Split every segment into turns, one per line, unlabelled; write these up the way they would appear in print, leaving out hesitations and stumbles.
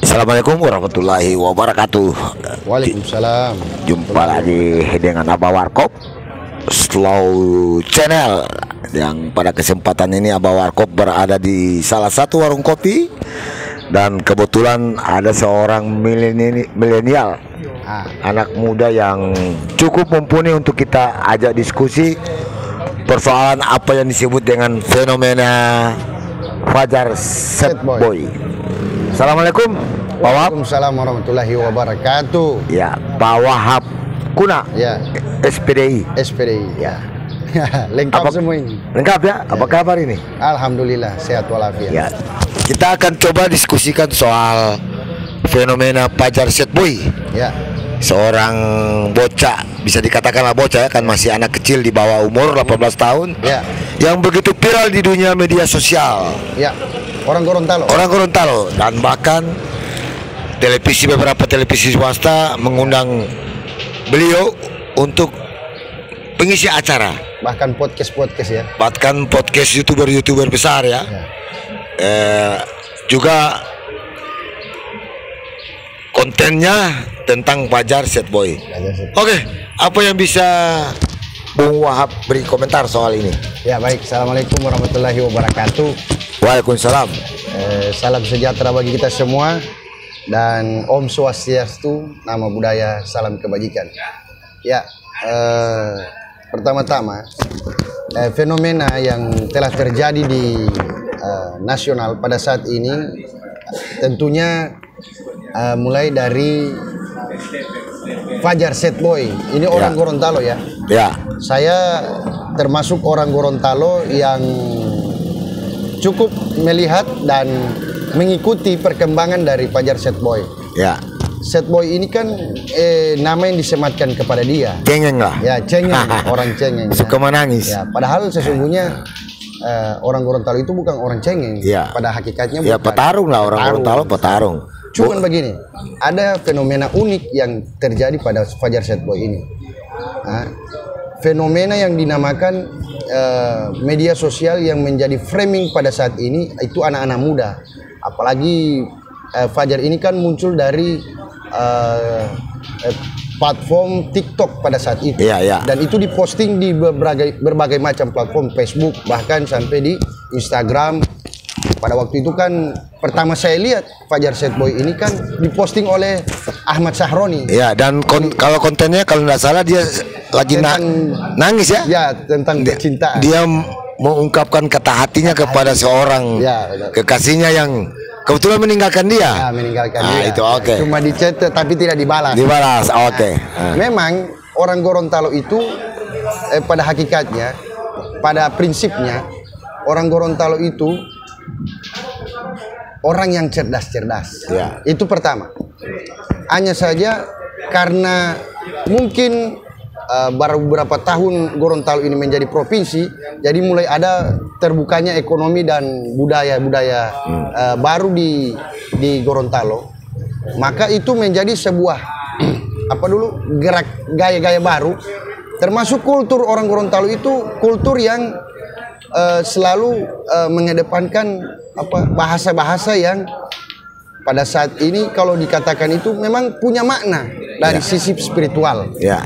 Assalamualaikum warahmatullahi wabarakatuh.
Waalaikumsalam.
Jumpa lagi dengan Abah Warkop Slow Channel. Yang pada kesempatan ini Abah Warkop berada di salah satu warung kopi, dan kebetulan ada seorang milenial, anak muda yang cukup mumpuni untuk kita ajak diskusi persoalan apa yang disebut dengan fenomena Fajar Set Boy. Assalamualaikum Pak Wahab.
Waalaikumsalam warahmatullahi wabarakatuh.
Ya, Pak Wahab Kuna.
Ya,
SPDI.
ya. Lengkap semua ini.
Lengkap ya? Apa kabar ini?
Alhamdulillah sehat walafiat.
Ya. Kita akan coba diskusikan soal fenomena Fajar Set Boy.
Ya.
Seorang bocah, bisa dikatakanlah bocah ya, kan masih anak kecil di bawah umur 18 tahun.
Ya.
Yang begitu viral di dunia media sosial.
Ya. Orang Gorontalo.
Dan bahkan beberapa televisi swasta mengundang beliau untuk pengisi acara.
Bahkan podcast ya.
Bahkan podcast YouTuber besar ya. Juga kontennya tentang Fajar Set Boy. Oke, apa yang bisa Bung Wahab beri komentar soal ini?
Ya, baik. Assalamualaikum warahmatullahi wabarakatuh.
Waalaikumsalam.
Salam sejahtera bagi kita semua, dan Om Swastiastu, nama budaya, salam kebajikan. Ya, pertama-tama fenomena yang telah terjadi di nasional pada saat ini tentunya mulai dari Fajar Set Boy. Ini orang Gorontalo ya.
Ya.
Saya termasuk orang Gorontalo yang cukup melihat dan mengikuti perkembangan dari Fajar Set Boy. Ya. Set Boy ini kan nama yang disematkan kepada dia.
Cengeng lah.
Ya, cengeng, orang cengeng.
Suka menangis.
Ya, padahal sesungguhnya orang Gorontalo itu bukan orang cengeng.
Ya.
Pada hakikatnya
bukan. Ya, petarung lah, orang Gorontalo petarung.
Cuman begini, ada fenomena unik yang terjadi pada Fajar Set Boy ini. Fenomena yang dinamakan media sosial yang menjadi framing pada saat ini itu anak-anak muda. Apalagi Fajar ini kan muncul dari platform TikTok pada saat itu. Dan itu diposting di berbagai macam platform, Facebook, bahkan sampai di Instagram. Pada waktu itu kan pertama saya lihat Fajar Set Boy ini kan diposting oleh Ahmad Sahroni. Ya, dan kalau kontennya kalau nggak salah dia lagi nangis ya? Ya, tentang percintaan. Dia mengungkapkan kata hatinya kepada seorang kekasihnya yang kebetulan meninggalkan dia. Ya, meninggalkan dia. Itu oke. Cuma di chat tapi tidak dibalas. Dibalas, oke. Memang orang Gorontalo itu pada hakikatnya, pada prinsipnya orang Gorontalo itu orang yang cerdas. Ya. Itu pertama. Hanya saja karena mungkin baru beberapa tahun Gorontalo ini menjadi provinsi, jadi mulai ada terbukanya ekonomi dan budaya baru di Gorontalo. Maka itu menjadi sebuah gerak gaya-gaya baru, termasuk kultur orang Gorontalo itu kultur yang selalu mengedepankan bahasa-bahasa yang pada saat ini kalau dikatakan itu memang punya makna dari sisi spiritual. Ya.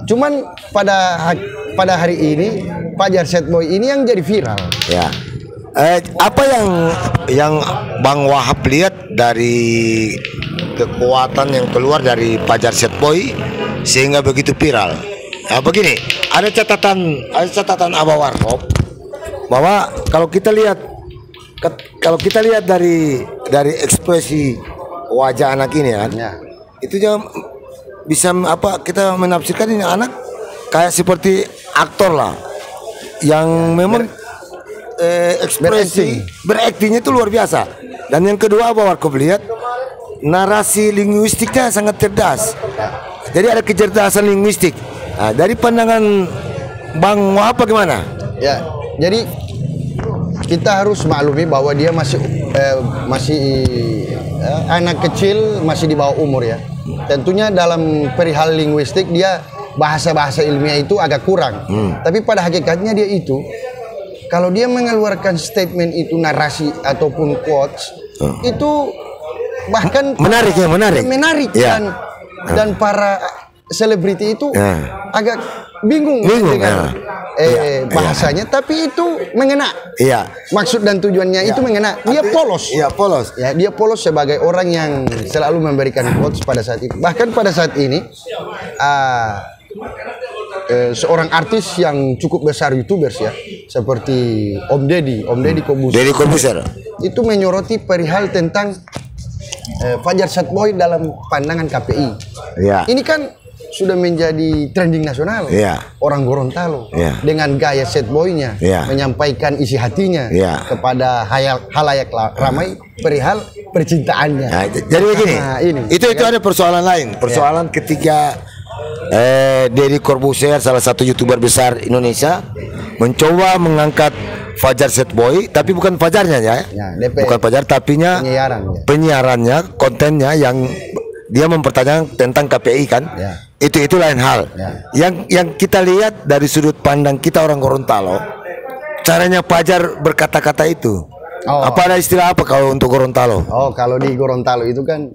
Cuman pada hari ini Fajar Set Boy ini yang jadi viral. Ya. Apa yang Bang Wahab lihat dari kekuatan yang keluar dari Fajar Set Boy sehingga begitu viral? Begini, ada catatan Abah Warkop bahwa kalau kita lihat dari ekspresi wajah anak ini kan, itu bisa kita menafsirkan ini anak kayak seperti aktor lah, yang memang ekspresi beraktingnya itu luar biasa. Dan yang kedua Abah Warkop lihat narasi linguistiknya sangat cerdas. Jadi ada kecerdasan linguistik. Dari pandangan Bang Wahab bagaimana? Ya, jadi kita harus maklumi bahwa dia masih anak kecil, masih di bawah umur ya. Tentunya dalam perihal linguistik dia bahasa-bahasa ilmiah itu agak kurang. Tapi pada hakikatnya dia itu, kalau dia mengeluarkan statement itu, narasi ataupun quotes, itu bahkan
menarik
ya. Dan para selebriti itu agak bingung dengan bahasanya, tapi itu mengena. Maksud dan tujuannya itu mengena. Dia polos. Ya, dia polos sebagai orang yang selalu memberikan quotes pada saat itu. Bahkan pada saat ini seorang artis yang cukup besar YouTubers ya, seperti Om Deddy Corbuzier itu menyoroti perihal tentang Fajar Setboy dalam pandangan KPI. Ini kan sudah menjadi trending nasional. Orang Gorontalo dengan gaya Setboy-nya menyampaikan isi hatinya kepada halayak ramai perihal percintaannya.
Jadi begini, itu ada persoalan lain. Persoalan ketika Deddy Corbuzier, salah satu YouTuber besar Indonesia, mencoba mengangkat Fajar Setboy, tapi bukan Fajarnya ya, bukan Fajar, tapinya penyiarannya, kontennya yang dia mempertanyakan tentang KPI kan, itu lain hal. Yang kita lihat dari sudut pandang kita orang Gorontalo, caranya Fajar berkata-kata itu. Apa ada istilah apa kalau untuk Gorontalo?
Kalau di Gorontalo itu kan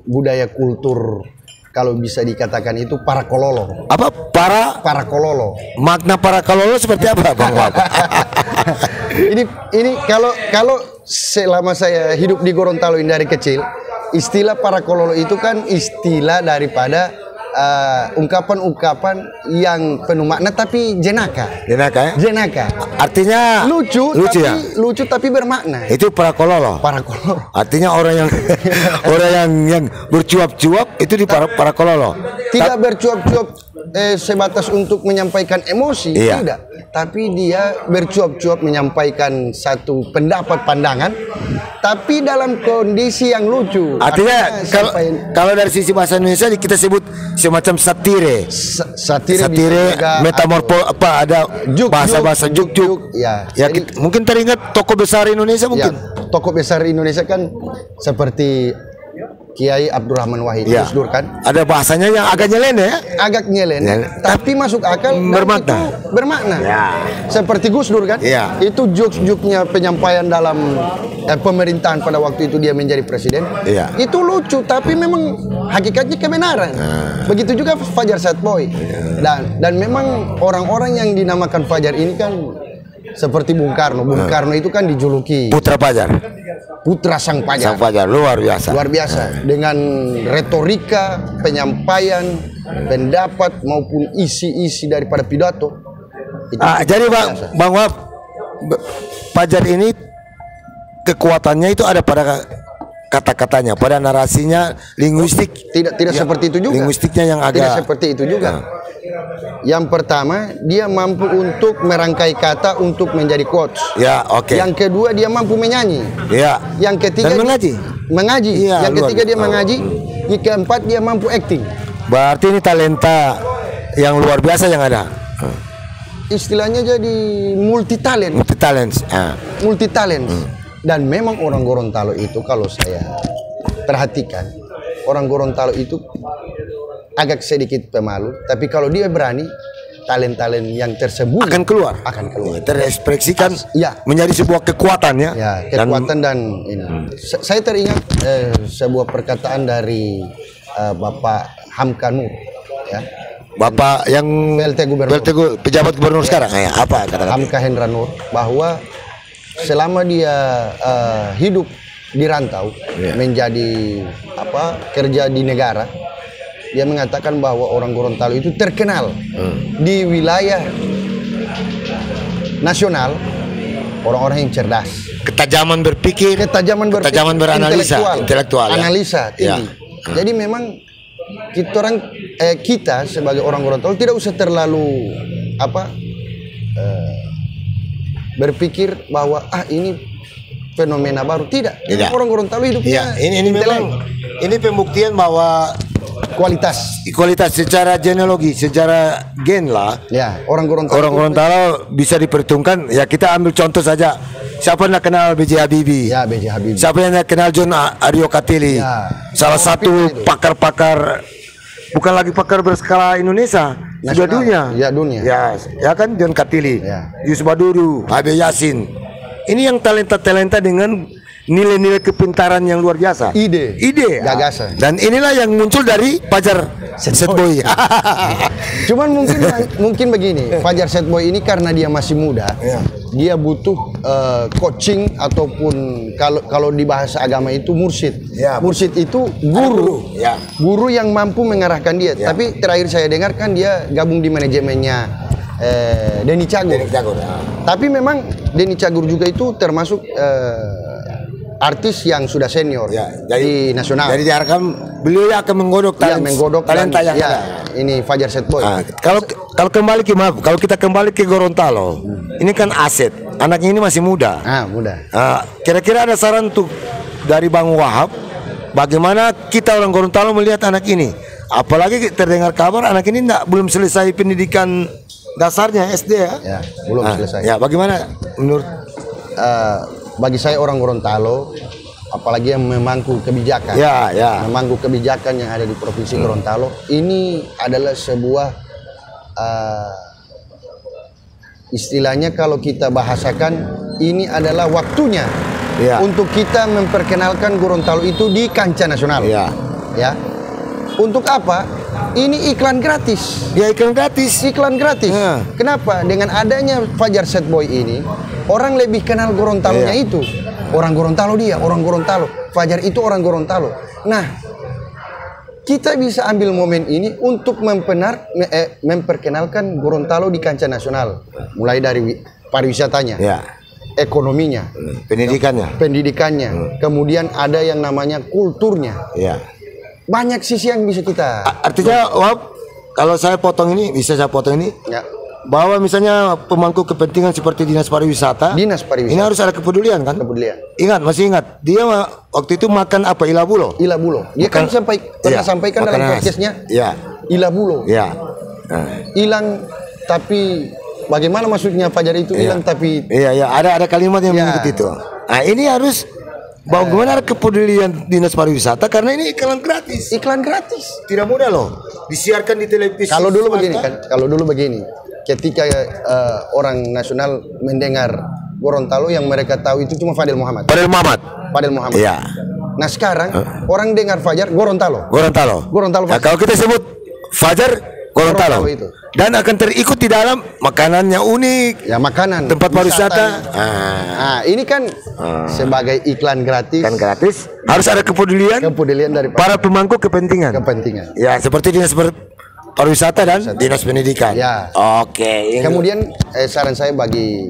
budaya kultur, kalau bisa dikatakan itu para kololo.
Apa para
kololo?
Makna para kololo seperti apa, Bang Wab?
ini kalau selama saya hidup di Gorontalo ini dari kecil, istilah para kololo itu kan istilah daripada ungkapan-ungkapan yang penuh makna tapi jenaka. Jenaka.
Artinya lucu
tapi bermakna.
Itu para kololo. Artinya orang yang bercuap-cuap itu di para kololo.
Tidak bercuap-cuap sebatas untuk menyampaikan emosi, tidak. Tapi dia bercuap-cuap menyampaikan satu pendapat, pandangan, tapi dalam kondisi yang lucu.
Artinya kalau dari sisi bahasa Indonesia kita sebut semacam satire, metamorfo, ada bahasa juk. Mungkin teringat tokoh besar Indonesia mungkin.
Tokoh besar Indonesia kan seperti Kiai Abdurrahman Wahid, Gus Dur kan.
Ada bahasanya yang agak nyeleneh ya?
Agak nyeleneh, tapi masuk akal, bermakna. Seperti Gus Dur kan. Itu jokes-jokesnya penyampaian dalam pemerintahan pada waktu itu dia menjadi presiden. Itu lucu, tapi memang hakikatnya kebenaran. Begitu juga Fajar Setboy. Dan memang orang-orang yang dinamakan Fajar ini kan seperti Bung Karno. Bung Karno itu kan dijuluki
Putra Fajar.
Putra Sang Fajar.
Luar biasa.
Dengan retorika, penyampaian, pendapat maupun isi-isi daripada pidato.
Jadi Bang Wab, Fajar ini kekuatannya itu ada pada kata-katanya, pada narasinya, linguistik.
Tidak seperti itu juga.
Linguistiknya yang agak
tidak seperti itu juga. Yang pertama, dia mampu untuk merangkai kata untuk menjadi quotes. Yang kedua, dia mampu menyanyi. Yang ketiga,
dan mengaji.
Yang ketiga, dia mengaji. Yang keempat, dia mampu acting.
Berarti ini talenta yang luar biasa yang ada.
Istilahnya jadi multi talent. Dan memang orang Gorontalo itu, kalau saya perhatikan, orang Gorontalo itu agak sedikit pemalu, tapi kalau dia berani, talent-talent yang tersembunyi
akan keluar, terekspresikan, menjadi sebuah kekuatan kekuatan dan ini. Saya teringat sebuah perkataan dari Bapak Hamka Nur, Bapak yang pejabat gubernur sekarang, apa kata
Hamka Hendra Nur, bahwa selama dia hidup di rantau, menjadi kerja di negara, dia mengatakan bahwa orang Gorontalo itu terkenal di wilayah nasional, orang-orang yang cerdas, ketajaman berpikir, ketajaman beranalisa, intelektual, analisa tinggi. Jadi memang kita sebagai orang Gorontalo tidak usah terlalu berpikir bahwa ini fenomena baru, tidak. Orang Gorontalo hidupnya
ini memang ini pembuktian bahwa
kualitas
secara genealogi, secara gen lah.
Orang Gorontalo
bisa diperhitungkan. Kita ambil contoh saja. Siapa yang kenal B.J. Habibie? Siapa yang kenal John Aryo Katili? Salah satu pakar-pakar, bukan lagi pakar berskala Indonesia, sudah dunia.
Dunia.
Ya kan, John Katili, Yusuf Badudu, Abe Yasin. Ini yang talenta dengan nilai-nilai kepintaran yang luar biasa.
Ide, gagasan.
Dan inilah yang muncul dari Fajar Setboy.
Cuman mungkin begini, Fajar Setboy ini karena dia masih muda, dia butuh coaching ataupun kalau di bahasa agama itu mursyid. Mursyid itu guru yang mampu mengarahkan dia. Tapi terakhir saya dengarkan dia gabung di manajemennya Denny Cagur. Tapi memang Denny Cagur juga itu termasuk artis yang sudah senior di nasional.
Jadi diharapkan beliau akan menggodok talenta yang ada.
Ini Fajar Setboy.
Kalau kembali kalau kita kembali ke Gorontalo, ini kan aset. Anaknya ini masih muda.
Muda.
Kira-kira ada saran tuh dari Bang Wahab, bagaimana kita orang Gorontalo melihat anak ini? Apalagi terdengar kabar anak ini belum selesai pendidikan dasarnya SD ya?
Belum selesai.
Ya, bagaimana menurut?
Bagi saya orang Gorontalo, apalagi yang memangku kebijakan, memangku kebijakan yang ada di provinsi Gorontalo, ini adalah sebuah istilahnya kalau kita bahasakan, ini adalah waktunya untuk kita memperkenalkan Gorontalo itu di kancah nasional. Untuk apa? Ini iklan gratis.
Iklan gratis.
Kenapa? Dengan adanya Fajar Setboy ini, orang lebih kenal Gorontalonya itu. Orang Gorontalo dia, orang Gorontalo. Fajar itu orang Gorontalo. Nah, kita bisa ambil momen ini untuk memperkenalkan Gorontalo di kancah nasional. Mulai dari pariwisatanya, ekonominya, pendidikannya. Kemudian ada yang namanya kulturnya. Banyak sisi yang bisa kita.
Artinya, kalau saya potong ini, bahwa misalnya pemangku kepentingan seperti Dinas Pariwisata, ini harus ada kepedulian kan? Masih ingat, dia waktu itu makan apa? Ilabulo.
Dia kan pernah sampaikan dalam podcastnya. Ilabulo. Hilang, tapi bagaimana maksudnya Fajar itu hilang tapi?
Ada kalimat yang mengikuti itu. Nah, ini harus bagaimana kepedulian Dinas Pariwisata karena ini iklan gratis. Tidak mudah loh disiarkan di televisi.
Kalau dulu begini, ketika orang nasional mendengar Gorontalo yang mereka tahu itu cuma Fadil Muhammad. Iya. Nah, sekarang orang dengar Fajar Gorontalo.
Nah, kalau kita sebut Fajar Gorontalo itu. Dan akan terikut di dalam makanannya unik.
Makanan.
Tempat pariwisata.
Ini kan sebagai iklan gratis.
Harus ada kepedulian
dari
para pemangku kepentingan. Ya, seperti Dinas Pariwisata dan Dinas Pendidikan. Oke.
Kemudian saran saya bagi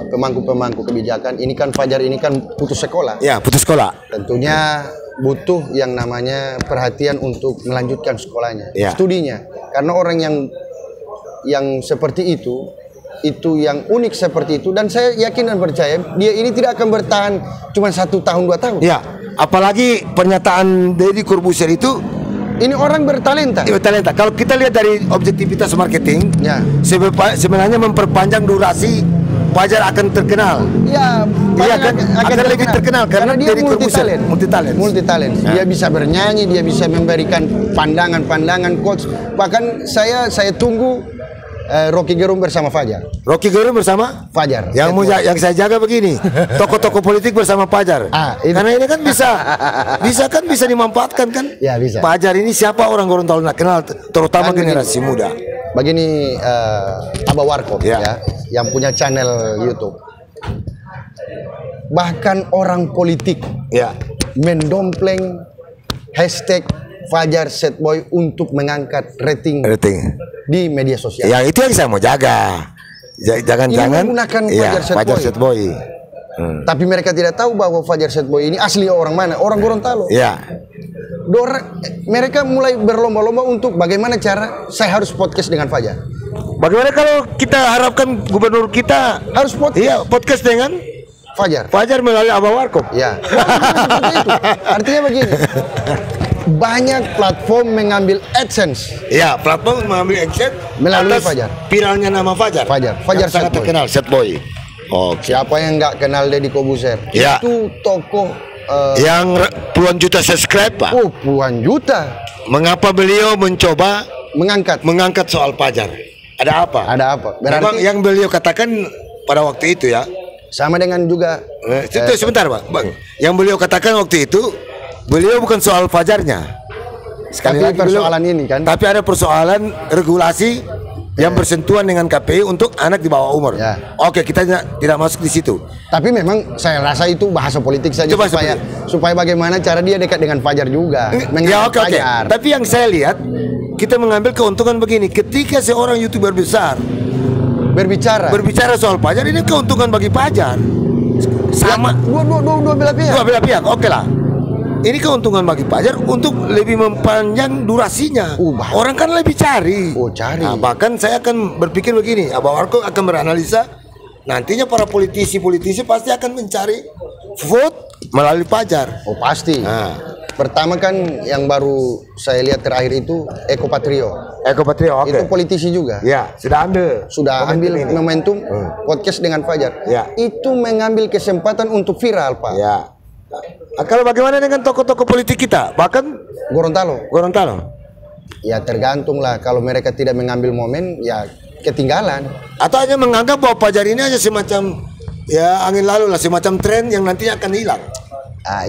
pemangku kebijakan, ini kan Fajar ini kan putus sekolah.
Putus sekolah.
Tentunya butuh yang namanya perhatian untuk melanjutkan sekolahnya, studinya. Karena orang yang seperti itu yang unik seperti itu, dan saya yakin dan percaya dia ini tidak akan bertahan cuma 1 tahun 2 tahun.
Apalagi pernyataan Deddy Corbuzier itu,
ini orang bertalenta.
Kalau kita lihat dari objektivitas marketing, sebenarnya memperpanjang durasi Fajar akan terkenal. Dia akan lebih terkenal karena dia multi talent. Dia bisa bernyanyi, dia bisa memberikan pandangan quotes. Bahkan saya tunggu Rocky Gerung bersama Fajar. Fajar. Yang saya jaga begini, tokoh-tokoh politik bersama Fajar. Karena ini kan bisa dimanfaatkan kan?
Bisa.
Fajar ini siapa orang Gorontalo nak kenal, terutama generasi muda.
Begini, Abah Warkop yang punya channel YouTube. Bahkan orang politik mendompleng hashtag Fajar Setboy untuk mengangkat rating di media sosial.
Itu yang saya mau jaga. Jangan-jangan
menggunakan
Fajar Setboy.
Tapi mereka tidak tahu bahwa Fajar Setboy ini asli orang mana? Orang Gorontalo. Mereka mulai berlomba-lomba untuk bagaimana cara saya harus podcast dengan Fajar.
Bagaimana kalau kita harapkan gubernur kita
harus
podcast dengan Fajar melalui Abah Warkop.
Artinya begini. Banyak platform mengambil AdSense.
Platform mengambil AdSense
melalui Fajar.
Viralnya nama Fajar.
Fajar
sangat terkenal, Setboy.
Siapa yang nggak kenal Deddy Corbuzier? Itu tokoh
yang puluhan juta subscribe, Pak.
Puluhan juta.
Mengapa beliau mencoba mengangkat soal Fajar? Ada apa?
Berarti
yang beliau katakan pada waktu itu
Sama dengan juga
sebentar Pak. Yang beliau katakan waktu itu, beliau bukan soal fajarnya. Sekali
tapi
lagi
persoalan ini kan.
Tapi ada persoalan regulasi yang bersentuhan dengan KPI untuk anak di bawah umur.
Ya.
Oke, kita tidak masuk di situ.
Tapi memang saya rasa itu bahasa politik saja supaya bagaimana cara dia dekat dengan Fajar juga.
Ya oke. Tapi yang saya lihat kita mengambil keuntungan begini. Ketika seorang YouTuber besar berbicara soal Fajar, ini keuntungan bagi Fajar. Sama
dua belah pihak.
Dua belah pihak. Oke lah. Ini keuntungan bagi Fajar untuk lebih mempanjang durasinya. Orang kan lebih cari.
Cari.
Nah, bahkan saya akan berpikir begini, Abah Warkop akan beranalisa nantinya para politisi pasti akan mencari vote melalui Fajar.
Pasti. Nah, pertama kan yang baru saya lihat terakhir itu Eko Patrio.
Oke.
Itu politisi juga.
Ya, sudah ambil
momentum podcast dengan Fajar.
Ya.
Itu mengambil kesempatan untuk viral, Pak.
Ya. Kalau bagaimana dengan tokoh-tokoh politik kita? Bahkan Gorontalo. Ya tergantung lah. Kalau mereka tidak mengambil momen, ya ketinggalan. Atau hanya menganggap bahwa Fajar ini hanya semacam ya angin lalu lah, semacam tren yang nantinya akan hilang.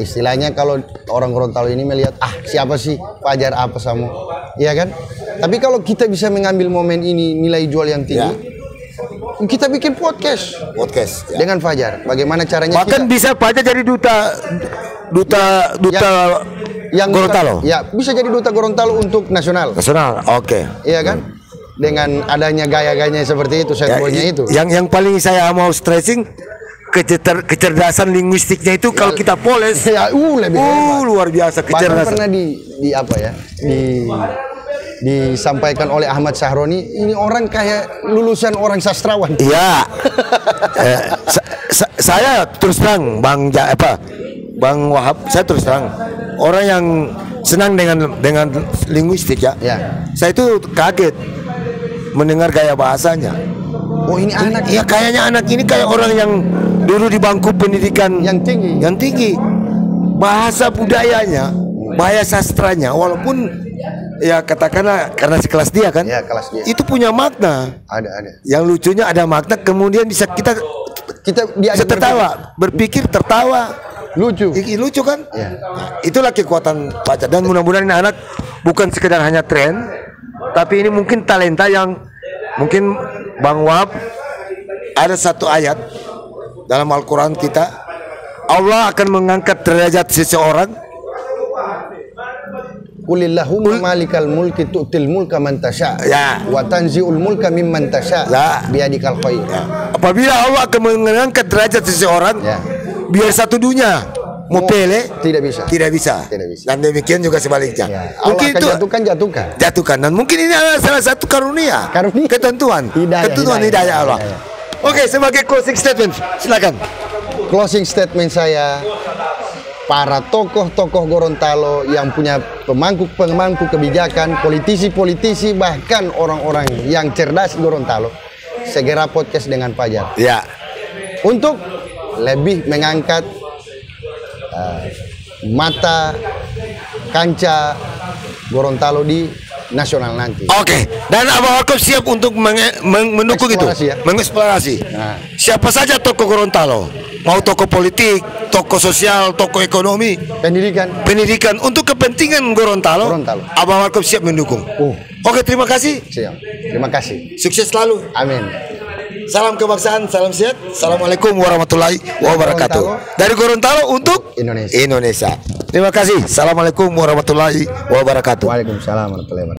Istilahnya kalau orang Gorontalo ini melihat siapa sih Fajar apa sama, iya kan? Tapi kalau kita bisa mengambil momen ini nilai jual yang tinggi, kita bikin podcast
ya.
Dengan Fajar. Bagaimana caranya?
Bahkan bisa Fajar jadi duta
yang
Gorontalo.
Ya, bisa jadi duta Gorontalo untuk nasional.
Oke.
Iya kan? Dengan adanya gaya-gayanya seperti itu, setbolnya itu.
Yang paling saya mau stressing kecerdasan linguistiknya itu kalau kita poles
lebih
luar biasa kecerdasan.
Bahkan pernah disampaikan oleh Ahmad Sahroni, ini orang kayak lulusan orang sastrawan.
Iya. Saya terus terang Bang Wahab, saya terus terang orang yang senang dengan linguistik ya. Saya itu kaget mendengar gaya bahasanya.
Ini anak.
Iya, kayaknya anak ini kayak orang yang dulu di bangku pendidikan
yang tinggi.
Bahasa budayanya, bahasa sastranya, walaupun ya katakanlah karena sekelas dia kan,
kelas dia.
Itu punya makna.
Ada.
Yang lucunya ada makna, kemudian bisa kita berpikir tertawa. Lucu kan? Ya. Nah, itulah kekuatan Fajar, dan mudah-mudahan ini anak bukan sekedar hanya tren, tapi ini mungkin talenta yang mungkin Bang Wahab, ada satu ayat dalam Al-Quran kita, Allah akan mengangkat derajat seseorang.
Qulillahumma malikal mulki tu'til mulka man tasha wa tanzi'ul mulka mimman tasha biyadikal khair.
Apabila Allah akan mengangkat derajat seseorang, biar satu dunia mau pele tidak bisa. Dan demikian juga sebaliknya.
Mungkin itu jatuhkan.
Dan mungkin ini adalah salah satu karunia. Ketentuan hidayah Allah. Oke, sebagai closing statement, silakan.
Closing statement saya, para tokoh-tokoh Gorontalo yang punya pemangku kebijakan, politisi, bahkan orang-orang yang cerdas Gorontalo, segera podcast dengan Fajar.
Ya.
Untuk lebih mengangkat mata kancah Gorontalo di nasional nanti.
Oke. Dan Abah Warkop siap untuk mendukung itu, mengeksplorasi. Siapa saja tokoh Gorontalo, mau tokoh politik, tokoh sosial, tokoh ekonomi, pendidikan untuk kepentingan Gorontalo. Abah Warkop siap mendukung. Oke, terima kasih.
Siap. Terima kasih.
Sukses selalu.
Amin.
Salam kebangsaan, salam sehat. Assalamualaikum warahmatullahi wabarakatuh. Dari Gorontalo untuk Indonesia. Terima kasih. Assalamualaikum warahmatullahi wabarakatuh.
Waalaikumsalam warahmatullahi wabarakatuh.